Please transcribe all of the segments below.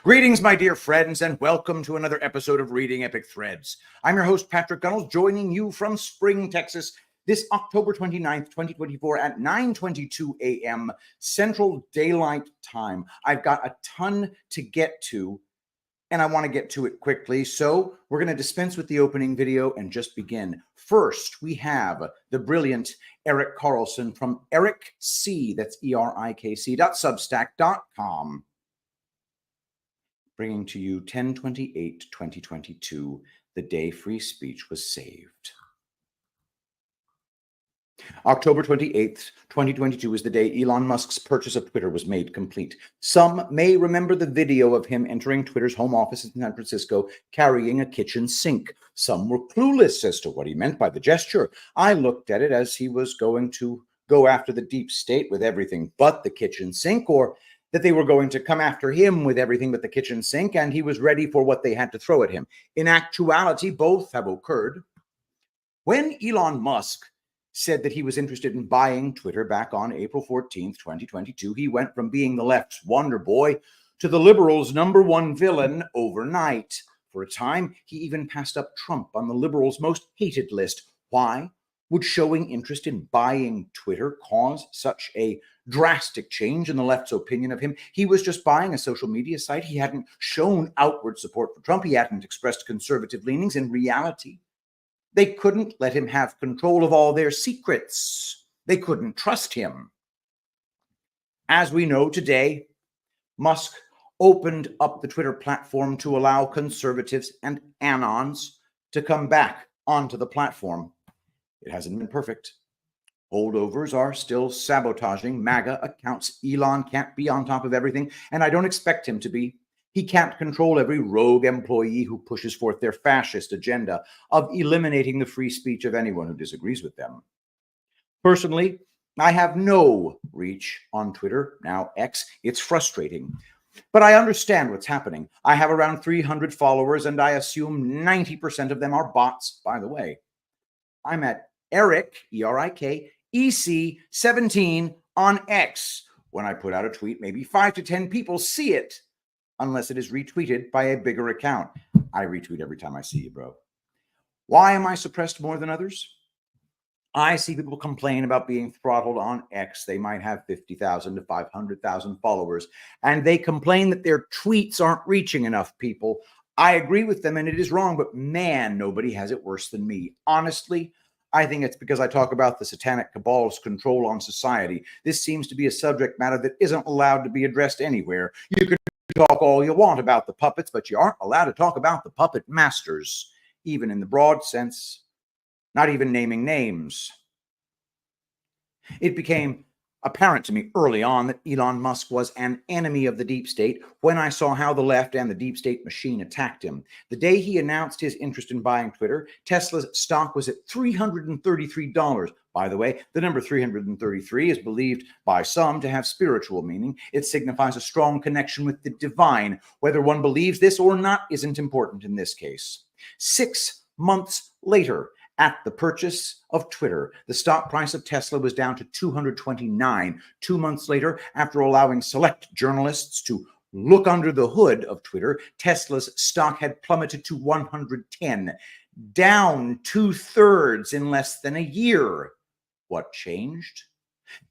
Greetings, my dear friends, and welcome to another episode of Reading Epic Threads. I'm your host, Patrick Gunnels, joining you from Spring, Texas, this October 29th, 2024 at 9:22 a.m. Central Daylight Time. I've got a ton to get to, and I want to get to it quickly, so we're going to dispense with the opening video and just begin. First, we have the brilliant Erik Carlson from Erik C, that's ERIKC.substack.com. Bringing to you 10/28/2022, the day free speech was saved. October 28th, 2022 is the day Elon Musk's purchase of Twitter was made complete. Some may remember the video of him entering Twitter's home office in San Francisco carrying a kitchen sink. Some were clueless as to what he meant by the gesture. I looked at it as he was going to go after the deep state with everything but the kitchen sink, or that they were going to come after him with everything but the kitchen sink, and he was ready for what they had to throw at him. In actuality, both have occurred. When Elon Musk said that he was interested in buying Twitter back on April 14th, 2022, he went from being the left's wonder boy to the liberals' #1 villain overnight. For a time, he even passed up Trump on the liberals' most hated list. Why would showing interest in buying Twitter cause such a drastic change in the left's opinion of him? He was just buying a social media site. He hadn't shown outward support for Trump. He hadn't expressed conservative leanings. In reality, they couldn't let him have control of all their secrets. They couldn't trust him. As we know today, Musk opened up the Twitter platform to allow conservatives and anons to come back onto the platform. It hasn't been perfect. Holdovers are still sabotaging MAGA accounts. Elon can't be on top of everything, and I don't expect him to be. He can't control every rogue employee who pushes forth their fascist agenda of eliminating the free speech of anyone who disagrees with them. Personally, I have no reach on Twitter, now X. It's frustrating, but I understand what's happening. I have around 300 followers, and I assume 90% of them are bots, by the way. I'm at Erik, ERIK, EC17 on X. When I put out a tweet, maybe 5 to 10 people see it, unless it is retweeted by a bigger account. I retweet every time I see you, bro. Why am I suppressed more than others? I see people complain about being throttled on X. They might have 50,000 to 500,000 followers, and they complain that their tweets aren't reaching enough people. I agree with them, and it is wrong, but man, nobody has it worse than me. Honestly, I think it's because I talk about the satanic cabal's control on society. This seems to be a subject matter that isn't allowed to be addressed anywhere. You can talk all you want about the puppets, but you aren't allowed to talk about the puppet masters, even in the broad sense, not even naming names. It became apparent to me early on that Elon Musk was an enemy of the deep state when I saw how the left and the deep state machine attacked him. The day he announced his interest in buying Twitter, Tesla's stock was at $333. By the way, the number 333 is believed by some to have spiritual meaning. It signifies a strong connection with the divine. Whether one believes this or not isn't important in this case. 6 months later, at the purchase of Twitter, the stock price of Tesla was down to $229. 2 months later, after allowing select journalists to look under the hood of Twitter, Tesla's stock had plummeted to $110, down 2/3 in less than a year. What changed?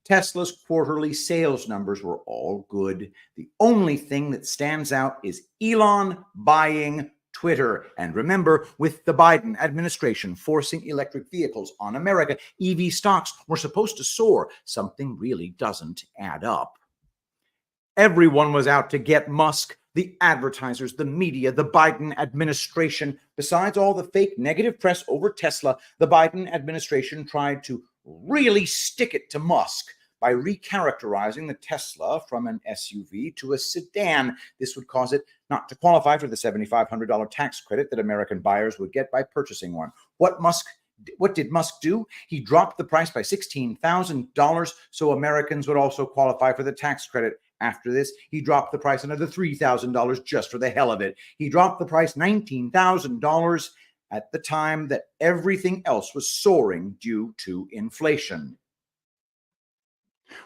Tesla's quarterly sales numbers were all good. The only thing that stands out is Elon buying Twitter. And remember, with the Biden administration forcing electric vehicles on America, EV stocks were supposed to soar. Something really doesn't add up. Everyone was out to get Musk, the advertisers, the media, the Biden administration. Besides all the fake negative press over Tesla, the Biden administration tried to really stick it to Musk by recharacterizing the Tesla from an SUV to a sedan. This would cause it not to qualify for the $7,500 tax credit that American buyers would get by purchasing one. What did Musk do? He dropped the price by $16,000 so Americans would also qualify for the tax credit. After this, he dropped the price another $3,000 just for the hell of it. He dropped the price $19,000 at the time that everything else was soaring due to inflation.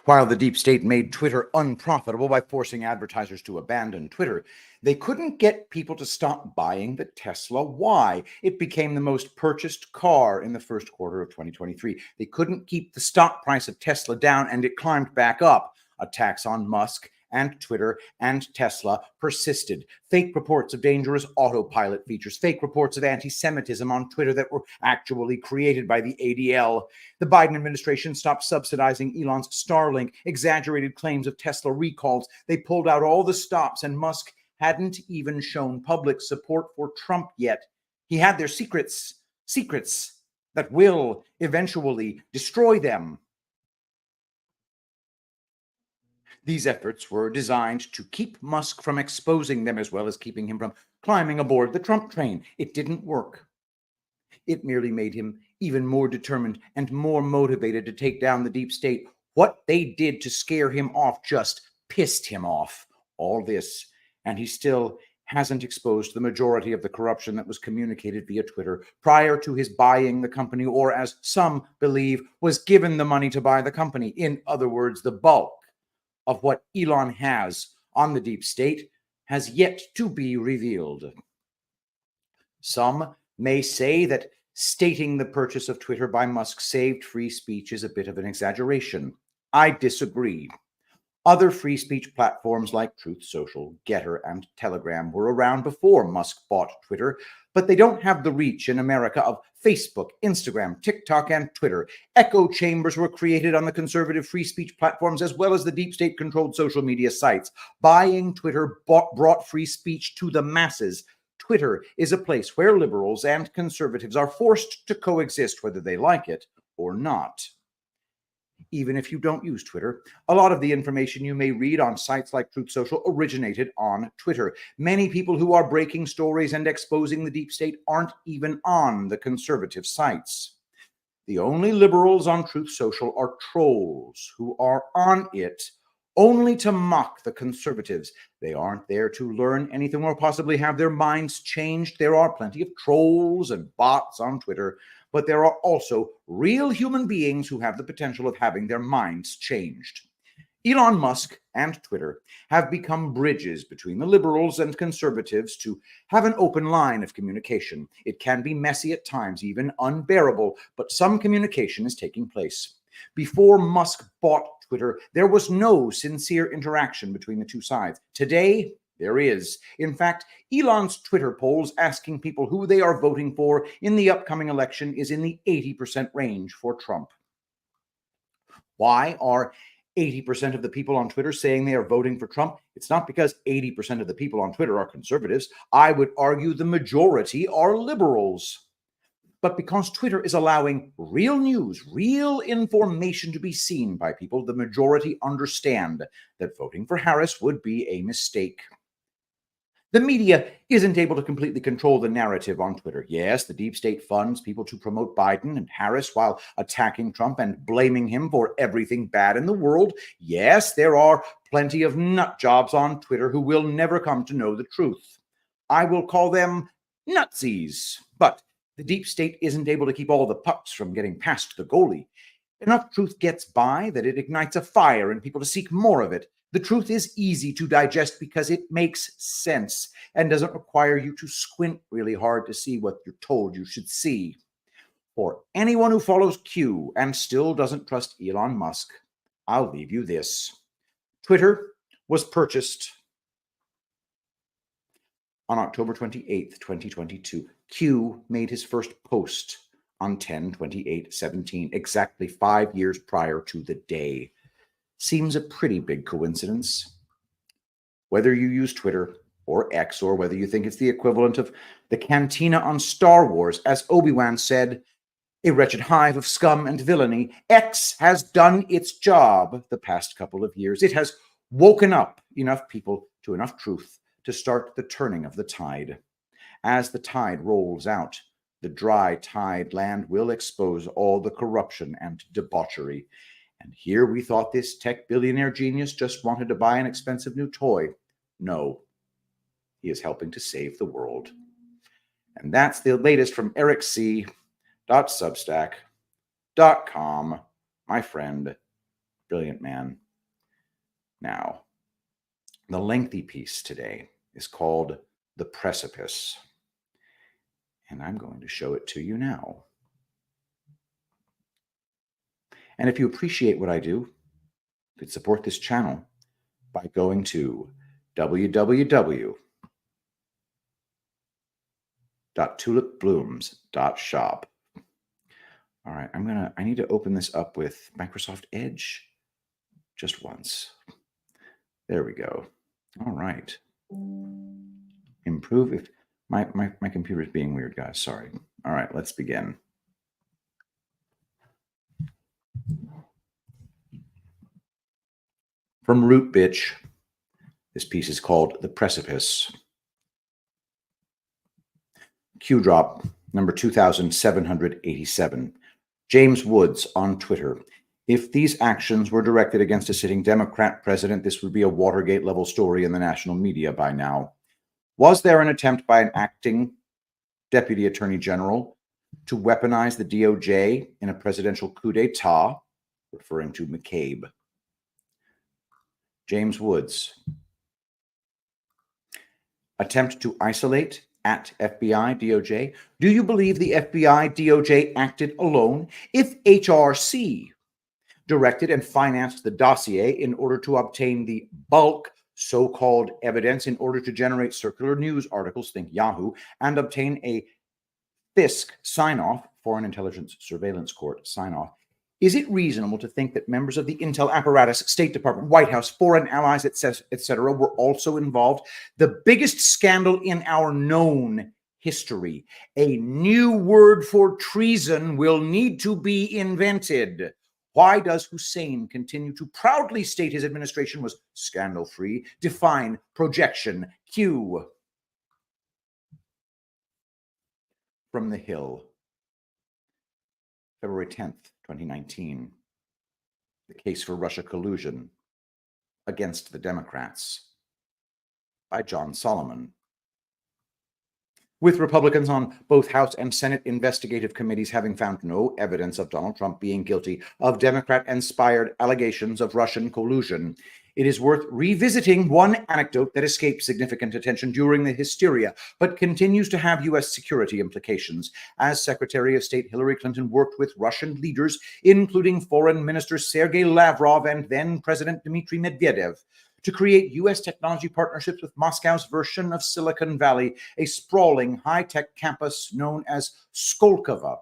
While the deep state made Twitter unprofitable by forcing advertisers to abandon Twitter, they couldn't get people to stop buying the Tesla Y. It became the most purchased car in the first quarter of 2023. They couldn't keep the stock price of Tesla down, and it climbed back up. Attacks on Musk and Twitter and Tesla persisted. Fake reports of dangerous autopilot features, fake reports of anti-Semitism on Twitter that were actually created by the ADL. The Biden administration stopped subsidizing Elon's Starlink, exaggerated claims of Tesla recalls. They pulled out all the stops, and Musk hadn't even shown public support for Trump yet. He had their secrets that will eventually destroy them. These efforts were designed to keep Musk from exposing them, as well as keeping him from climbing aboard the Trump train. It didn't work. It merely made him even more determined and more motivated to take down the deep state. What they did to scare him off just pissed him off. All this, and he still hasn't exposed the majority of the corruption that was communicated via Twitter prior to his buying the company, or as some believe, was given the money to buy the company. In other words, the bulk of what Elon has on the deep state has yet to be revealed. Some may say that stating the purchase of Twitter by Musk saved free speech is a bit of an exaggeration. I disagree. Other free speech platforms like Truth Social, Getter, and Telegram were around before Musk bought Twitter, but they don't have the reach in America of Facebook, Instagram, TikTok, and Twitter. Echo chambers were created on the conservative free speech platforms, as well as the deep state-controlled social media sites. Buying Twitter brought free speech to the masses. Twitter is a place where liberals and conservatives are forced to coexist, whether they like it or not. Even if you don't use Twitter, a lot of the information you may read on sites like Truth Social originated on Twitter. Many people who are breaking stories and exposing the deep state aren't even on the conservative sites. The only liberals on Truth Social are trolls who are on it only to mock the conservatives. They aren't there to learn anything or possibly have their minds changed. There are plenty of trolls and bots on Twitter, but there are also real human beings who have the potential of having their minds changed. Elon Musk and Twitter have become bridges between the liberals and conservatives to have an open line of communication. It can be messy at times, even unbearable, but some communication is taking place. Before Musk bought Twitter, there was no sincere interaction between the two sides. Today, there is. In fact, Elon's Twitter polls asking people who they are voting for in the upcoming election is in the 80% range for Trump. Why are 80% of the people on Twitter saying they are voting for Trump? It's not because 80% of the people on Twitter are conservatives. I would argue the majority are liberals. But because Twitter is allowing real news, real information to be seen by people, the majority understand that voting for Harris would be a mistake. The media isn't able to completely control the narrative on Twitter. Yes, the deep state funds people to promote Biden and Harris while attacking Trump and blaming him for everything bad in the world. Yes, there are plenty of nut jobs on Twitter who will never come to know the truth. I will call them nutsies. But the deep state isn't able to keep all the pucks from getting past the goalie. Enough truth gets by that it ignites a fire in people to seek more of it. The truth is easy to digest because it makes sense and doesn't require you to squint really hard to see what you're told you should see. For anyone who follows Q and still doesn't trust Elon Musk, I'll leave you this. Twitter was purchased on October 28th, 2022. Q made his first post on 10/28/17, exactly 5 years prior to the day. Seems a pretty big coincidence. Whether you use Twitter or X, or whether you think it's the equivalent of the cantina on Star Wars, as Obi-Wan said, a wretched hive of scum and villainy, X has done its job the past couple of years. It has woken up enough people to enough truth to start the turning of the tide. As the tide rolls out, the dry tide land will expose all the corruption and debauchery. And here we thought this tech billionaire genius just wanted to buy an expensive new toy. No, he is helping to save the world. And that's the latest from ericc.substack.com, my friend. Brilliant man. Now, the lengthy piece today is called The Precipice. And I'm going to show it to you now. And if you appreciate what I do, you could support this channel by going to www.tulipblooms.shop. All right, I need to open this up with Microsoft Edge just once. There we go. All right. Improve if my computer is being weird, guys. Sorry. All right, let's begin. From Rootbitch, this piece is called The Precipice. Q drop number 2787. James Woods on Twitter. If these actions were directed against a sitting Democrat president, this would be a Watergate-level story in the national media by now. Was there an attempt by an acting deputy attorney general to weaponize the DOJ in a presidential coup d'etat, referring to McCabe? James Woods. Attempt to isolate at FBI DOJ. Do you believe the FBI DOJ acted alone? If HRC directed and financed the dossier in order to obtain the bulk so-called evidence in order to generate circular news articles, think Yahoo, and obtain a FISC sign-off, Foreign Intelligence Surveillance Court sign-off, is it reasonable to think that members of the intel apparatus, State Department, White House, foreign allies, etc., were also involved? The biggest scandal in our known history. A new word for treason will need to be invented. Why does Hussein continue to proudly state his administration was scandal-free? Define projection. Q. From the Hill. February 10th, 2019. The case for Russia collusion against the Democrats by John Solomon. With Republicans on both House and Senate investigative committees having found no evidence of Donald Trump being guilty of Democrat-inspired allegations of Russian collusion, it is worth revisiting one anecdote that escaped significant attention during the hysteria, but continues to have U.S. security implications. As Secretary of State Hillary Clinton worked with Russian leaders, including Foreign Minister Sergei Lavrov and then President Dmitry Medvedev, to create U.S. technology partnerships with Moscow's version of Silicon Valley, a sprawling high-tech campus known as Skolkovo.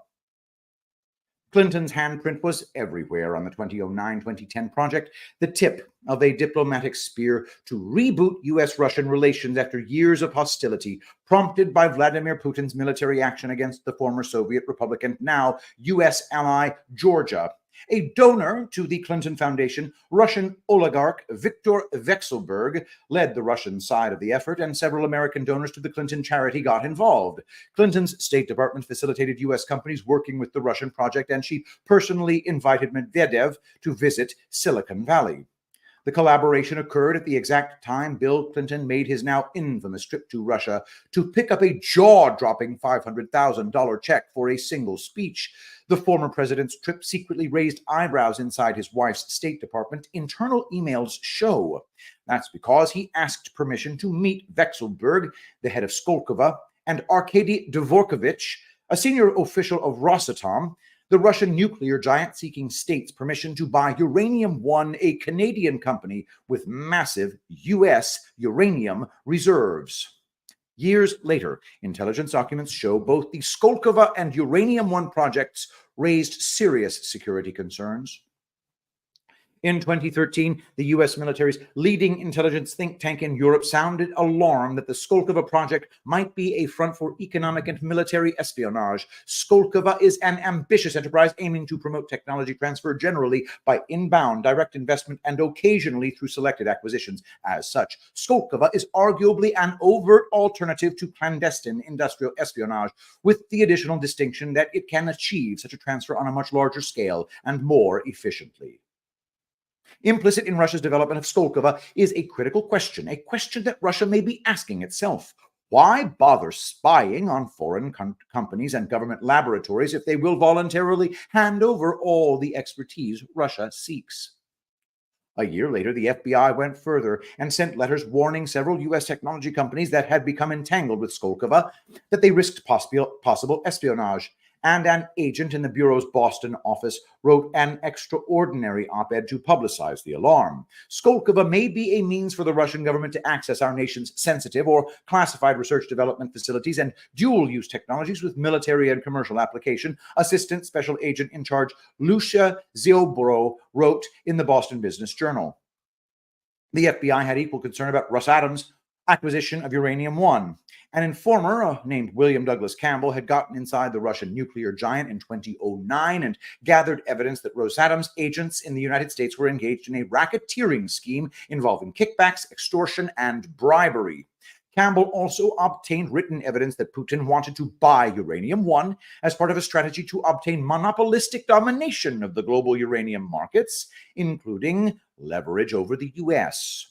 Clinton's handprint was everywhere on the 2009-2010 project, the tip of a diplomatic spear to reboot U.S.-Russian relations after years of hostility, prompted by Vladimir Putin's military action against the former Soviet Republic and now U.S. ally Georgia. A donor to the Clinton Foundation, Russian oligarch Viktor Vekselberg led the Russian side of the effort, and several American donors to the Clinton charity got involved. Clinton's State Department facilitated U.S. companies working with the Russian project, and she personally invited Medvedev to visit Silicon Valley. The collaboration occurred at the exact time Bill Clinton made his now infamous trip to Russia to pick up a jaw-dropping $500,000 check for a single speech. The former president's trip secretly raised eyebrows inside his wife's State Department. Internal emails show that's because he asked permission to meet Vekselberg, the head of Skolkovo, and Arkady Dvorkovich, a senior official of Rosatom, the Russian nuclear giant seeking states permission to buy Uranium One, a Canadian company with massive U.S. uranium reserves. Years later, intelligence documents show both the Skolkovo and Uranium One projects raised serious security concerns. In 2013, the U.S. military's leading intelligence think tank in Europe sounded alarm that the Skolkovo project might be a front for economic and military espionage. Skolkovo is an ambitious enterprise aiming to promote technology transfer generally by inbound direct investment and occasionally through selected acquisitions. As such, Skolkovo is arguably an overt alternative to clandestine industrial espionage, with the additional distinction that it can achieve such a transfer on a much larger scale and more efficiently. Implicit in Russia's development of Skolkovo is a critical question, a question that Russia may be asking itself. Why bother spying on foreign companies and government laboratories if they will voluntarily hand over all the expertise Russia seeks? A year later, the FBI went further and sent letters warning several U.S. technology companies that had become entangled with Skolkovo that they risked possible espionage. And an agent in the Bureau's Boston office wrote an extraordinary op-ed to publicize the alarm. Skolkovo may be a means for the Russian government to access our nation's sensitive or classified research development facilities and dual-use technologies with military and commercial application, Assistant Special Agent in Charge Lucia Ziobro wrote in the Boston Business Journal. The FBI had equal concern about Rosatom's acquisition of uranium-1. An informer named William Douglas Campbell had gotten inside the Russian nuclear giant in 2009 and gathered evidence that Rosatom's agents in the United States were engaged in a racketeering scheme involving kickbacks, extortion, and bribery. Campbell also obtained written evidence that Putin wanted to buy uranium-1 as part of a strategy to obtain monopolistic domination of the global uranium markets, including leverage over the U.S.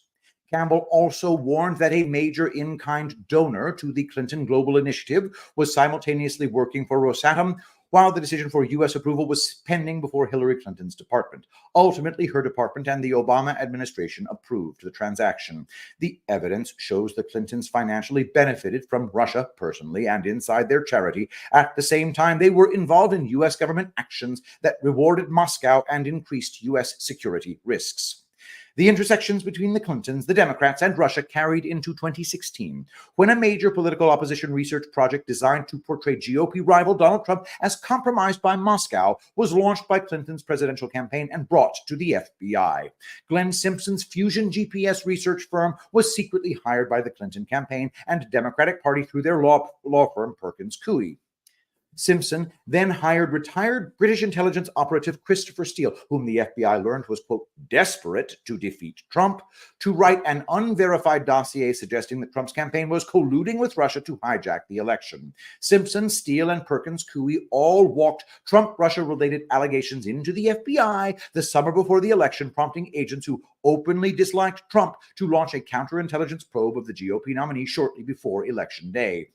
Campbell also warned that a major in-kind donor to the Clinton Global Initiative was simultaneously working for Rosatom while the decision for U.S. approval was pending before Hillary Clinton's department. Ultimately, her department and the Obama administration approved the transaction. The evidence shows the Clintons financially benefited from Russia personally and inside their charity. At the same time, they were involved in U.S. government actions that rewarded Moscow and increased U.S. security risks. The intersections between the Clintons, the Democrats, and Russia carried into 2016, when a major political opposition research project designed to portray GOP rival Donald Trump as compromised by Moscow was launched by Clinton's presidential campaign and brought to the FBI. Glenn Simpson's Fusion GPS research firm was secretly hired by the Clinton campaign and Democratic Party through their law firm Perkins Coie. Simpson then hired retired British intelligence operative Christopher Steele, whom the FBI learned was, quote, desperate to defeat Trump, to write an unverified dossier suggesting that Trump's campaign was colluding with Russia to hijack the election. Simpson, Steele, and Perkins Coie all walked Trump-Russia-related allegations into the FBI the summer before the election, prompting agents who openly disliked Trump to launch a counterintelligence probe of the GOP nominee shortly before Election Day.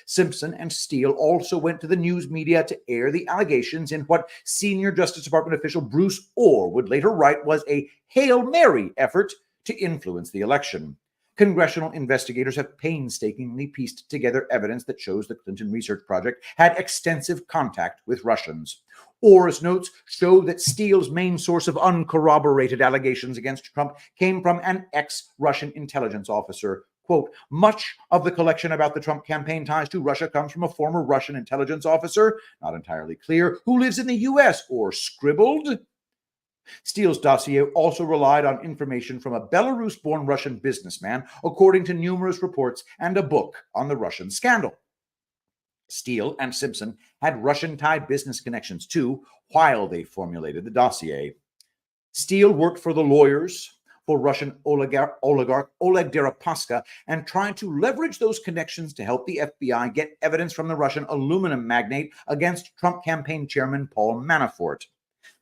Simpson and Steele also went to the news media to air the allegations in what senior Justice Department official Bruce Orr would later write was a Hail Mary effort to influence the election. Congressional investigators have painstakingly pieced together evidence that shows the Clinton Research Project had extensive contact with Russians. Orr's notes show that Steele's main source of uncorroborated allegations against Trump came from an ex-Russian intelligence officer. Quote, much of the collection about the Trump campaign ties to Russia comes from a former Russian intelligence officer, not entirely clear, who lives in the U.S., or scribbled. Steele's dossier also relied on information from a Belarus-born Russian businessman, according to numerous reports and a book on the Russian scandal. Steele and Simpson had Russian-tied business connections too, while they formulated the dossier. Steele worked for the lawyers for Russian oligarch Oleg Deripaska and tried to leverage those connections to help the FBI get evidence from the Russian aluminum magnate against Trump campaign chairman Paul Manafort.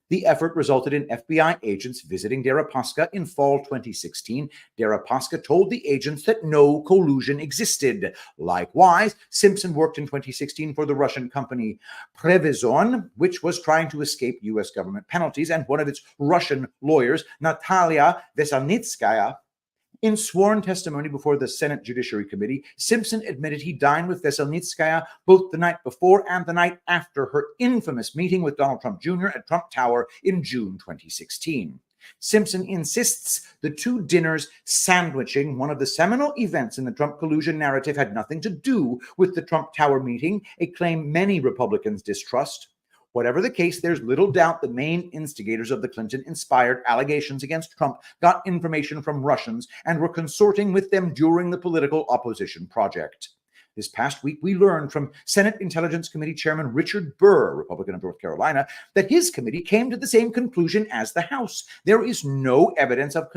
The effort resulted in FBI agents visiting Deripaska in fall 2016. Deripaska told the agents that no collusion existed. Likewise, Simpson worked in 2016 for the Russian company Previzon, which was trying to escape U.S. government penalties, and one of its Russian lawyers, Natalia Veselnitskaya. In sworn testimony before the Senate Judiciary Committee, Simpson admitted he dined with Veselnitskaya both the night before and the night after her infamous meeting with Donald Trump Jr. at Trump Tower in June 2016. Simpson insists the two dinners sandwiching one of the seminal events in the Trump collusion narrative had nothing to do with the Trump Tower meeting, a claim many Republicans distrust. Whatever the case, there's little doubt the main instigators of the Clinton-inspired allegations against Trump got information from Russians and were consorting with them during the political opposition project. This past week, we learned from Senate Intelligence Committee Chairman Richard Burr, Republican of North Carolina, that his committee came to the same conclusion as the House. There is no evidence of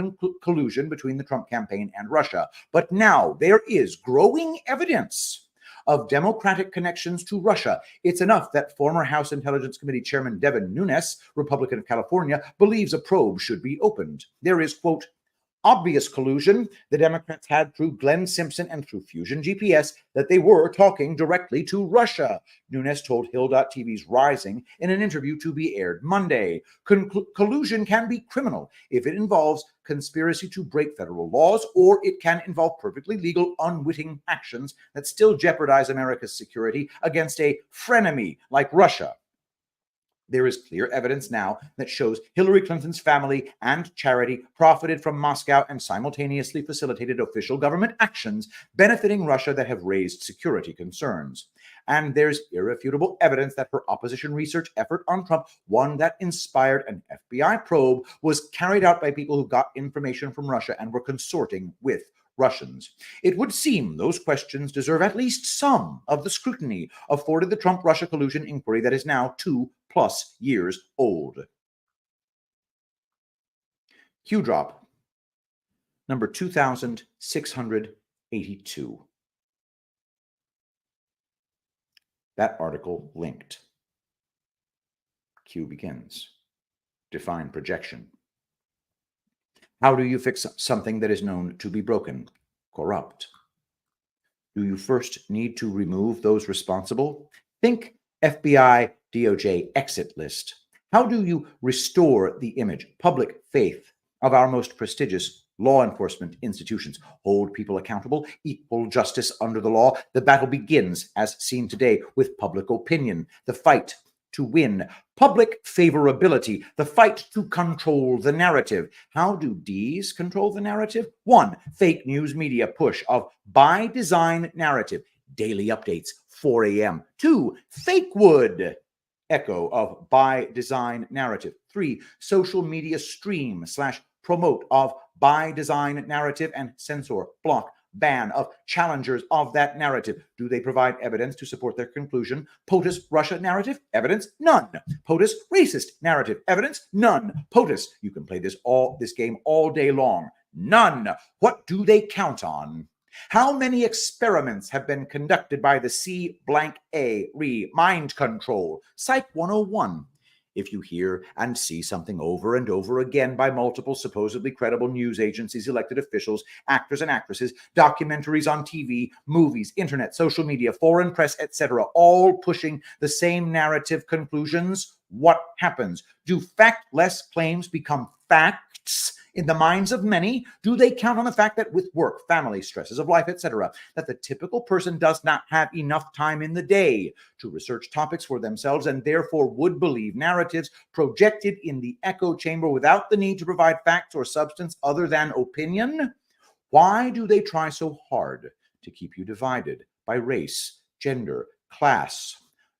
collusion between the Trump campaign and Russia, but now there is growing evidence of Democratic connections to Russia. It's enough that former House Intelligence Committee Chairman Devin Nunes, Republican of California, believes a probe should be opened. There is, quote, obvious collusion the Democrats had through Glenn Simpson and through Fusion GPS that they were talking directly to Russia, Nunes told Hill.tv's Rising in an interview to be aired Monday. Collusion can be criminal if it involves conspiracy to break federal laws, or it can involve perfectly legal, unwitting actions that still jeopardize America's security against a frenemy like Russia. There is clear evidence now that shows Hillary Clinton's family and charity profited from Moscow and simultaneously facilitated official government actions benefiting Russia that have raised security concerns. And there's irrefutable evidence that her opposition research effort on Trump, one that inspired an FBI probe, was carried out by people who got information from Russia and were consorting with Russians. It would seem those questions deserve at least some of the scrutiny afforded the Trump-Russia collusion inquiry that is now 2+ years old. Q drop number 2682. That article linked. Q begins. Define projection. How do you fix something that is known to be broken, corrupt? Do you first need to remove those responsible? Think FBI, DOJ exit list. How do you restore the image, public faith of our most prestigious law enforcement institutions? Hold people accountable, equal justice under the law. The battle begins, as seen today, with public opinion, the fight to win public favorability, the fight to control the narrative. How do Ds control the narrative? 1, fake news media push of by design narrative, daily updates, 4 a.m. 2, fake wood echo of by design narrative. 3, social media stream / promote of by design narrative and censor, block, ban of challengers of that narrative. Do they provide evidence to support their conclusion? POTUS Russia narrative? Evidence? None. POTUS racist narrative? Evidence? None. POTUS, you can play this game all day long. None. What do they count on? How many experiments have been conducted by the C-blank-A mind control? Psych 101. If you hear and see something over and over again by multiple supposedly credible news agencies, elected officials, actors and actresses, documentaries on TV, movies, internet, social media, foreign press, etc., all pushing the same narrative conclusions, what happens? Do factless claims become facts in the minds of many? Do they count on the fact that with work, family, stresses of life, etc., that the typical person does not have enough time in the day to research topics for themselves and therefore would believe narratives projected in the echo chamber without the need to provide facts or substance other than opinion? Why do they try so hard to keep you divided by race, gender, class?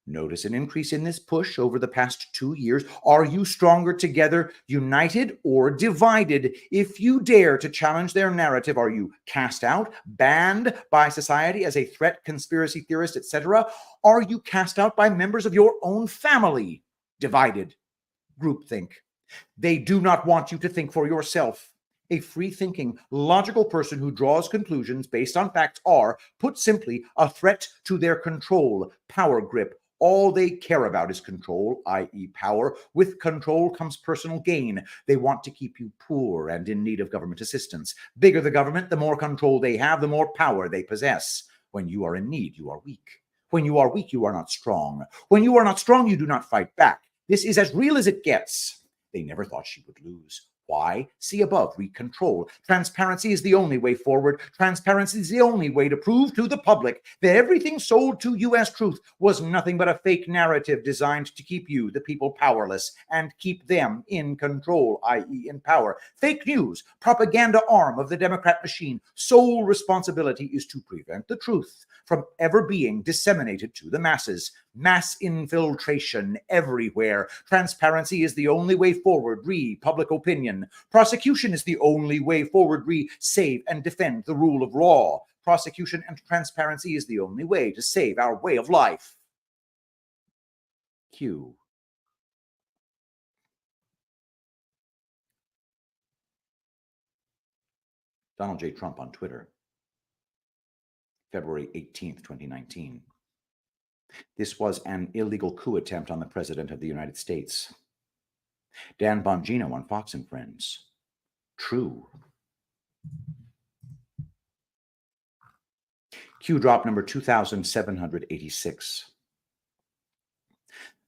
Notice an increase in this push over the past 2 years. Are you stronger together, united, or divided? If you dare to challenge their narrative, are you cast out, banned by society as a threat, conspiracy theorist, etc.? Are you cast out by members of your own family? Divided. Groupthink. They do not want you to think for yourself. A free-thinking, logical person who draws conclusions based on facts are, put simply, a threat to their control, power grip. All they care about is control, i.e. power. With control comes personal gain. They want to keep you poor and in need of government assistance. Bigger the government, the more control they have, the more power they possess. When you are in need, you are weak. When you are weak, you are not strong. When you are not strong, you do not fight back. This is as real as it gets. They never thought she would lose. Why? See above, read control. Transparency is the only way forward. Transparency is the only way to prove to the public that everything sold to you as truth was nothing but a fake narrative designed to keep you, the people, powerless and keep them in control, i.e. in power. Fake news, propaganda arm of the Democrat machine. Sole responsibility is to prevent the truth from ever being disseminated to the masses. Mass infiltration everywhere. Transparency is the only way forward. Public opinion. Prosecution is the only way forward. Save and defend the rule of law. Prosecution and transparency is the only way to save our way of life. Q. Donald J. Trump on Twitter. February 18th, 2019. This was an illegal coup attempt on the President of the United States. Dan Bongino on Fox and Friends. True. Q drop number 2786.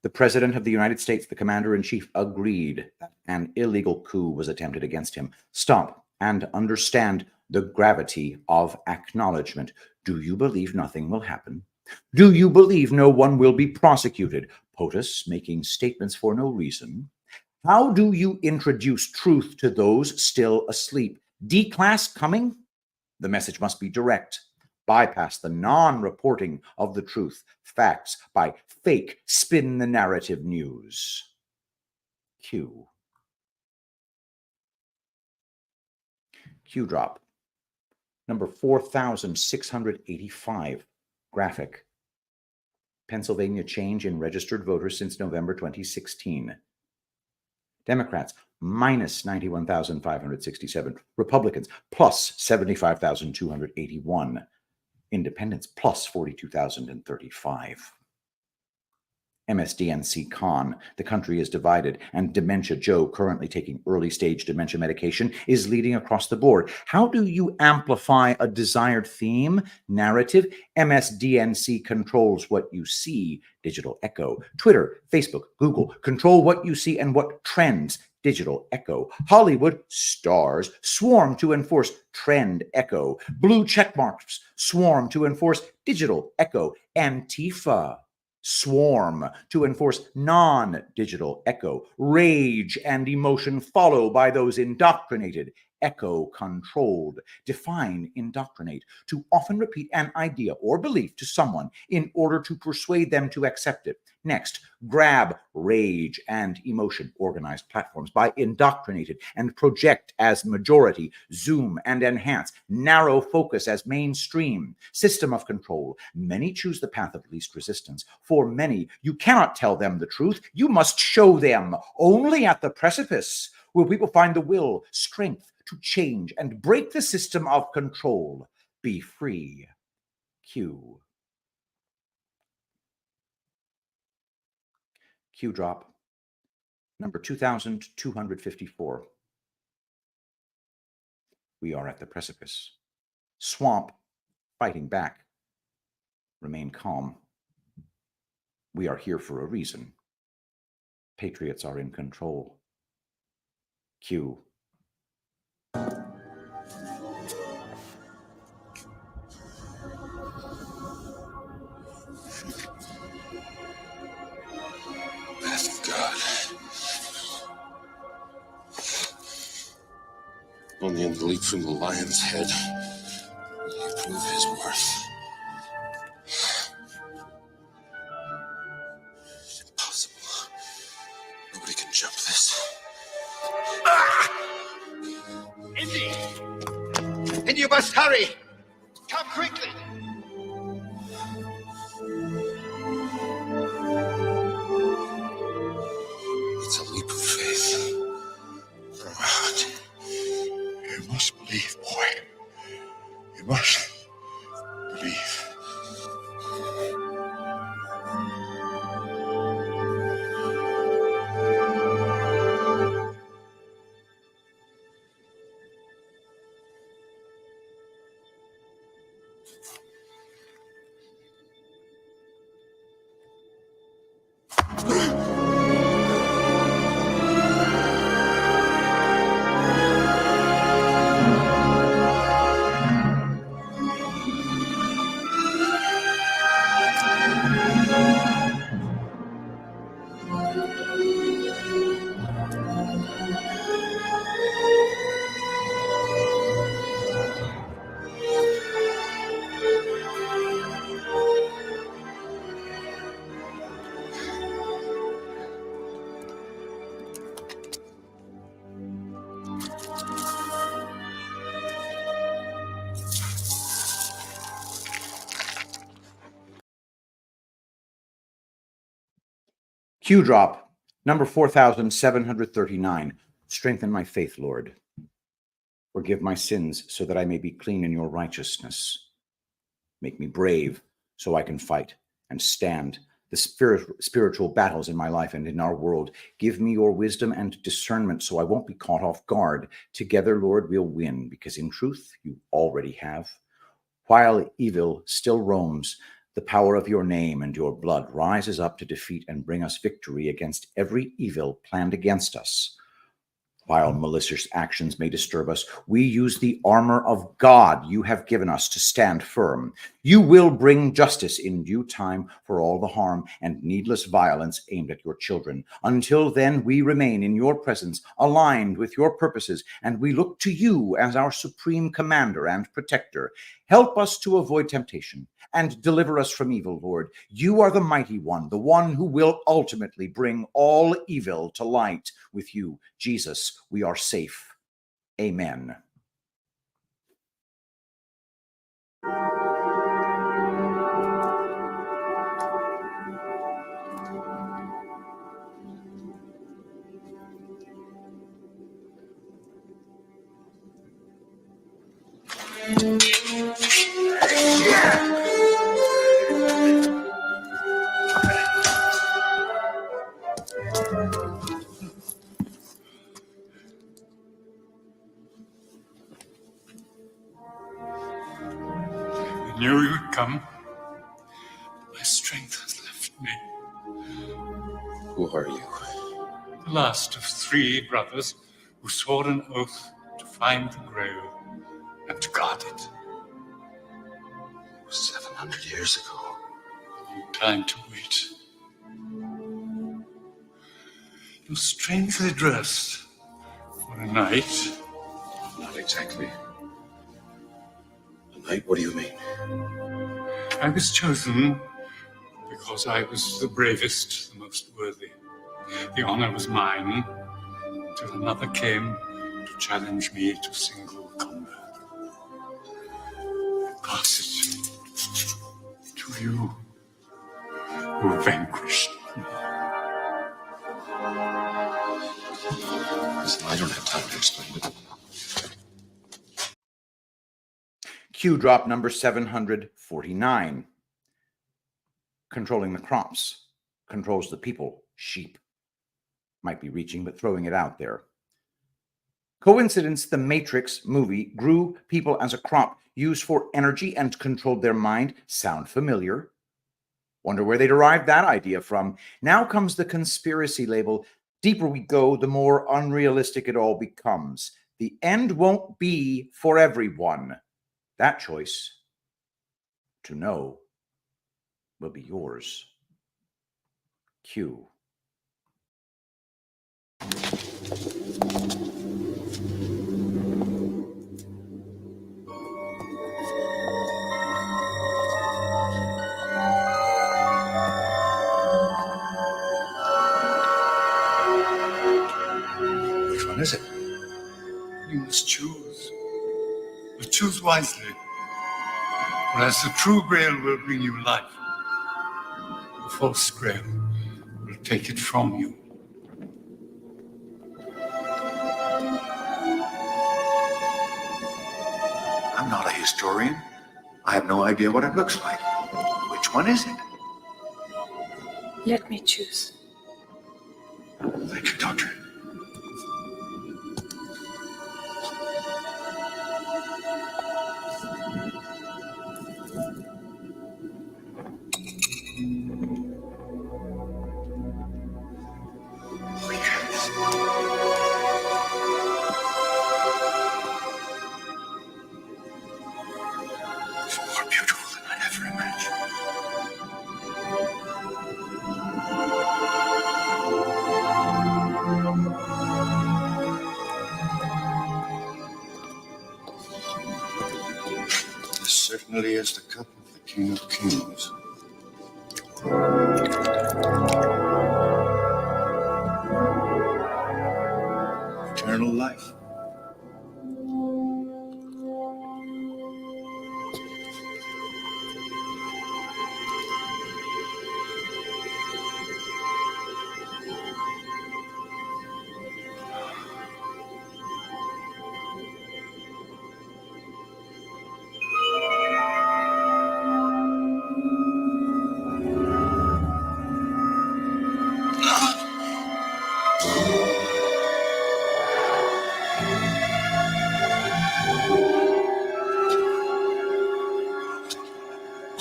The President of the United States, the Commander-in-Chief, agreed that an illegal coup was attempted against him. Stop and understand the gravity of acknowledgement. Do you believe nothing will happen? Do you believe no one will be prosecuted? POTUS making statements for no reason. How do you introduce truth to those still asleep? D-class coming? The message must be direct. Bypass the non-reporting of the truth, facts, by fake spin the narrative news. Q. Q drop. Number 4685. Graphic. Pennsylvania change in registered voters since November 2016. Democrats, minus 91,567. Republicans, plus 75,281. Independents, plus 42,035. MSDNC con, the country is divided, and Dementia Joe, currently taking early-stage dementia medication, is leading across the board. How do you amplify a desired theme, narrative? MSDNC controls what you see, digital echo. Twitter, Facebook, Google control what you see and what trends, digital echo. Hollywood stars swarm to enforce trend echo. Blue checkmarks swarm to enforce digital echo. Antifa swarm to enforce non-digital echo. Rage and emotion follow by those indoctrinated. Echo controlled. Define indoctrinate. To often repeat an idea or belief to someone in order to persuade them to accept it. Next, grab rage and emotion. Organized platforms by indoctrinated and project as majority. Zoom and enhance. Narrow focus as mainstream. System of control. Many choose the path of least resistance. For many, you cannot tell them the truth. You must show them. Only at the precipice will people find the will, strength to change and break the system of control. Be free. Q. Q drop. Number 2254. We are at the precipice. Swamp, fighting back. Remain calm. We are here for a reason. Patriots are in control. Q. Wrath of God. Only in the leap from the lion's head will he prove his worth. It's impossible. Nobody can jump this. Indy! Indy, you must hurry! Come quickly! It's a leap of faith. From our heart. You must believe, boy. You must believe. Q drop, number 4739. Strengthen my faith, Lord. Forgive my sins so that I may be clean in your righteousness. Make me brave so I can fight and stand the spiritual battles in my life and in our world. Give me your wisdom and discernment so I won't be caught off guard. Together, Lord, we'll win, because in truth, you already have. While evil still roams, the power of your name and your blood rises up to defeat and bring us victory against every evil planned against us. While malicious actions may disturb us, we use the armor of God you have given us to stand firm. You will bring justice in due time for all the harm and needless violence aimed at your children. Until then, we remain in your presence, aligned with your purposes, and we look to you as our supreme commander and protector. Help us to avoid temptation and deliver us from evil, Lord. You are the mighty one, the one who will ultimately bring all evil to light. With you, Jesus, we are safe. Amen. I knew you would come. My strength has left me. Who are you? The last of 3 brothers who swore an oath to find the grail and to guard it. It was 700 years ago. Time to wait. You're strangely dressed for a night. Not exactly. A knight? What do you mean? I was chosen because I was the bravest, the most worthy. The honor was mine until another came to challenge me to single combat. I pass it to you, who vanquished me. Listen, I don't have time to explain it. Cue drop number 749. Controlling the crops. Controls the people. Sheep. Might be reaching, but throwing it out there. Coincidence, the Matrix movie grew people as a crop, used for energy and controlled their mind. Sound familiar? Wonder where they derived that idea from. Now comes the conspiracy label. Deeper we go, the more unrealistic it all becomes. The end won't be for everyone. That choice, to know, will be yours. Q. Which one is it? You must choose. But choose wisely. For as the true grail will bring you life, the false grail will take it from you. I'm not a historian. I have no idea what it looks like. Which one is it? Let me choose. Thank you, Doctor. It's more beautiful than I'd ever imagined. This certainly is the cup of the King of Kings. Eternal life.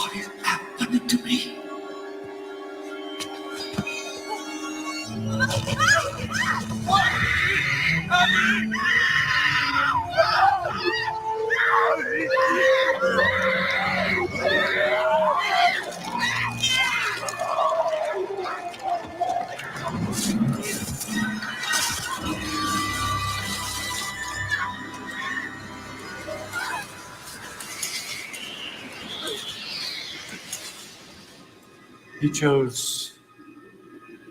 What is happening to me? He chose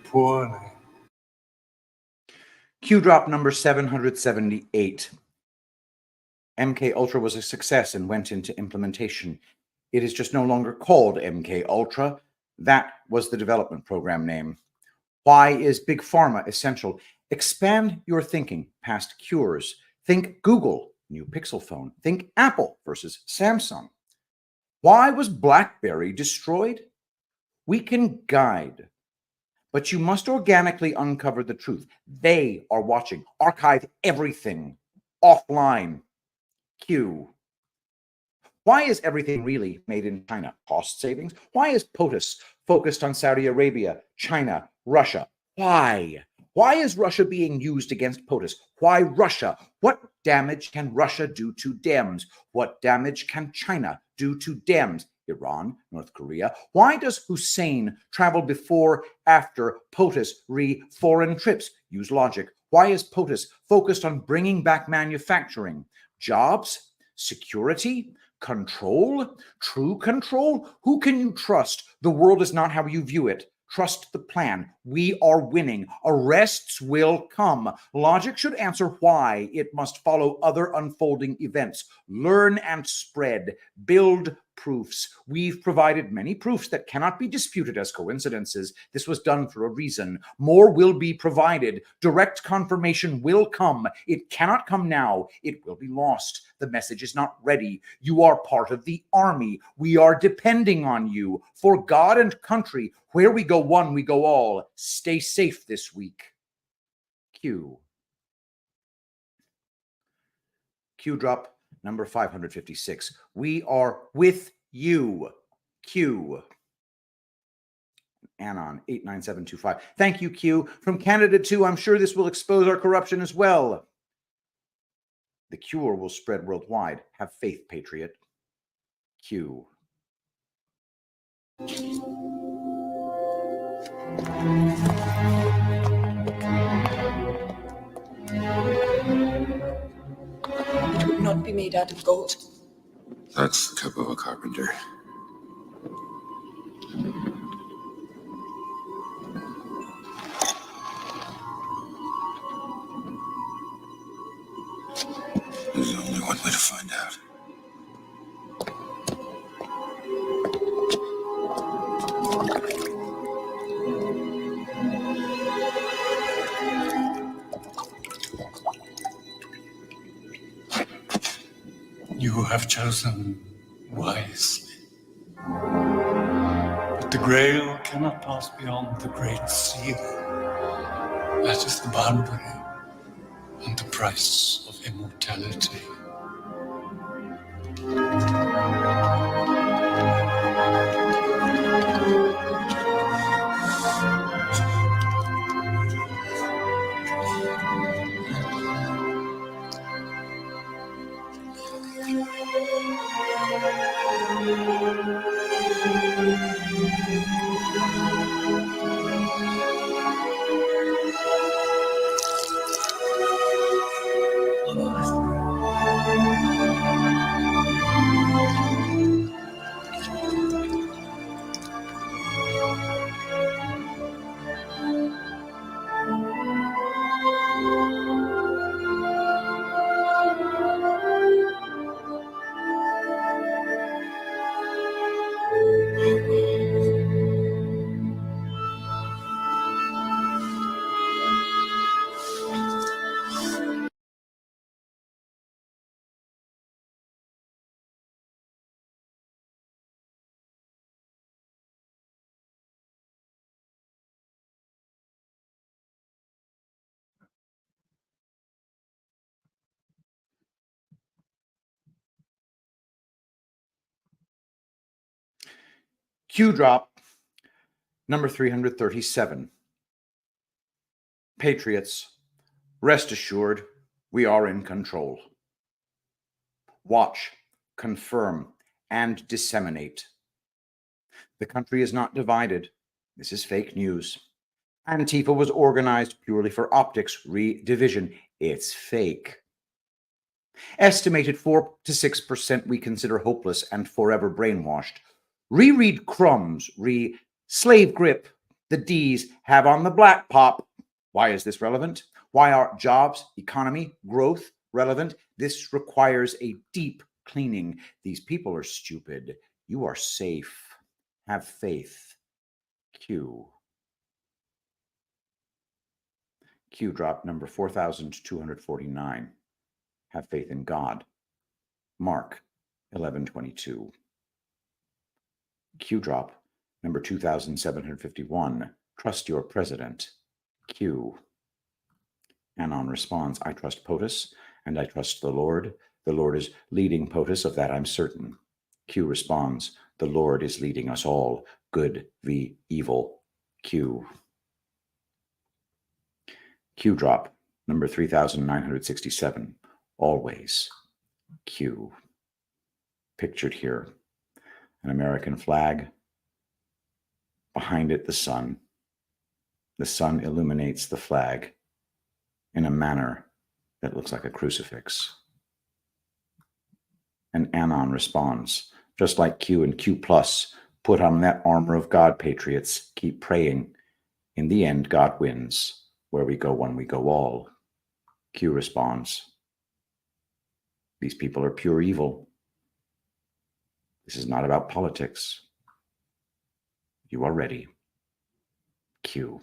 poorly. Q drop number 778. MK Ultra was a success and went into implementation. It is just no longer called MK Ultra. That was the development program name. Why is Big Pharma essential? Expand your thinking past cures. Think Google, new Pixel phone. Think Apple versus Samsung. Why was BlackBerry destroyed? We can guide, but you must organically uncover the truth. They are watching. Archive everything offline. Q. Why is everything really made in China? Cost savings? Why is POTUS focused on Saudi Arabia, China, Russia? Why? Why is Russia being used against POTUS? Why Russia? What damage can Russia do to Dems? What damage can China do to Dems? Iran, North Korea. Why does Hussein travel before, after POTUS foreign trips? Use logic. Why is POTUS focused on bringing back manufacturing? Jobs? Security? Control? True control? Who can you trust? The world is not how you view it. Trust the plan. We are winning. Arrests will come. Logic should answer why. It must follow other unfolding events. Learn and spread. Build proofs. We've provided many proofs that cannot be disputed as coincidences. This was done for a reason. More will be provided. Direct confirmation will come. It cannot come now. It will be lost. The message is not ready. You are part of the army. We are depending on you. For God and country, where we go one, we go all. Stay safe this week. Q. Q drop number 556. We are with you. Q. Anon 89725. Thank you, Q. From Canada too. I'm sure this will expose our corruption as well. The cure will spread worldwide. Have faith, patriot. Q. It would not be made out of gold. That's the cup of a carpenter. There's only one way to find out. You have chosen wisely. But the Grail cannot pass beyond the Great Seal. That is the boundary and the price of immortality. Q drop number 337. Patriots, rest assured, we are in control. Watch, confirm, and disseminate. The country is not divided. This is fake news. Antifa was organized purely for optics, division. It's fake. Estimated 4 to 6% we consider hopeless and forever brainwashed. Reread crumbs, slave grip the D's have on the black pop. Why is this relevant? Why are jobs, economy, growth relevant? This requires a deep cleaning. These people are stupid. You are safe. Have faith. Q. Q drop number 4249. Have faith in God. Mark 11:22. Q drop number 2751. Trust your president. Q. Anon responds, I trust POTUS and I trust the Lord. The Lord is leading POTUS, of that I'm certain. Q responds, the Lord is leading us all, good v evil. Q. Q drop number 3967. Always. Q. Pictured here, an American flag. Behind it, the sun. The sun illuminates the flag in a manner that looks like a crucifix. And Anon responds, just like Q and Q plus, put on that armor of God, patriots. Keep praying. In the end, God wins. Where we go one, we go all. Q responds, these people are pure evil. This is not about politics. You are ready. Q.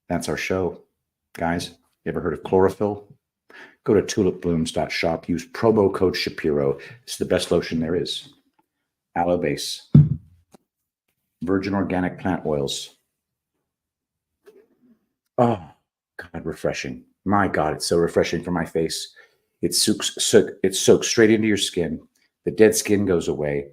That's our show. Guys, you ever heard of chlorophyll? Go to tulipblooms.shop. Use promo code Shapiro. It's the best lotion there is. Aloe base. Virgin organic plant oils. Oh, God, refreshing. My God, it's so refreshing for my face. It soaks straight into your skin. The dead skin goes away.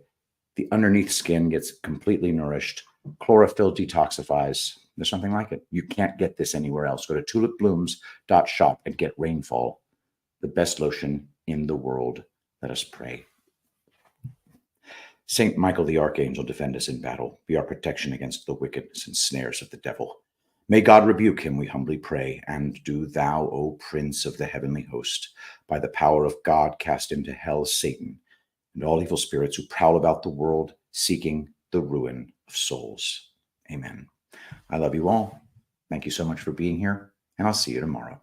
The underneath skin gets completely nourished. Chlorophyll detoxifies. There's nothing like it. You can't get this anywhere else. Go to tulipblooms.shop and get Rainfall, the best lotion in the world. Let us pray. Saint Michael the Archangel, defend us in battle. Be our protection against the wickedness and snares of the devil. May God rebuke him, we humbly pray. And do thou, O Prince of the heavenly host, by the power of God, cast into hell Satan and all evil spirits who prowl about the world, seeking the ruin of souls. Amen. I love you all. Thank you so much for being here, and I'll see you tomorrow.